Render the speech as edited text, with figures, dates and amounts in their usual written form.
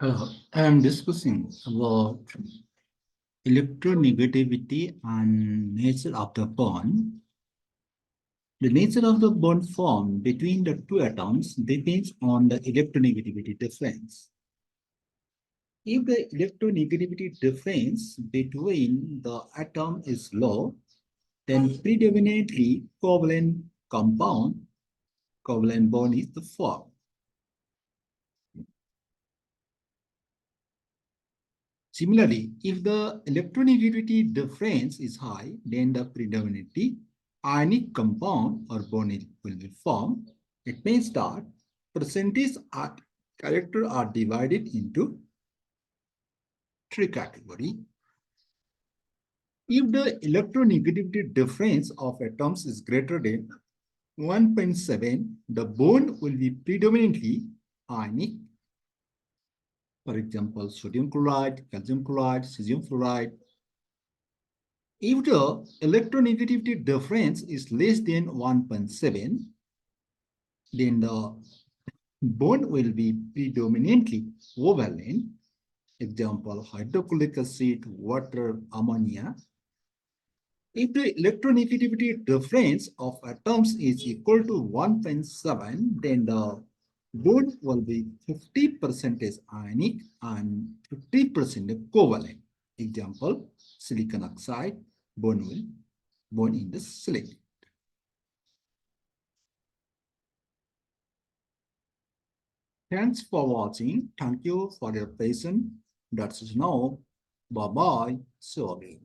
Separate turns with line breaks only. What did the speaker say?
I am discussing about electronegativity and nature of the bond. The nature of the bond formed between the two atoms depends on the electronegativity difference. If the electronegativity difference between the atom is low, then predominantly covalent bond is the form. Similarly, if the electronegativity difference is high, then the predominantly ionic compound or bond will be formed. It means that percentage character are divided into three categories. If the electronegativity difference of atoms is greater than 1.7, the bond will be predominantly ionic. For example, sodium chloride, calcium chloride, cesium fluoride. If the electronegativity difference is less than 1.7, then the bond will be predominantly covalent. Example, hydrochloric acid, water, ammonia. If the electronegativity difference of atoms is equal to 1.7, then the bond will be 50% ionic and 50% covalent. Example, silicon oxide bond in the silicon. Thanks for watching. Thank you for your patience. That's now. Bye bye. See you again.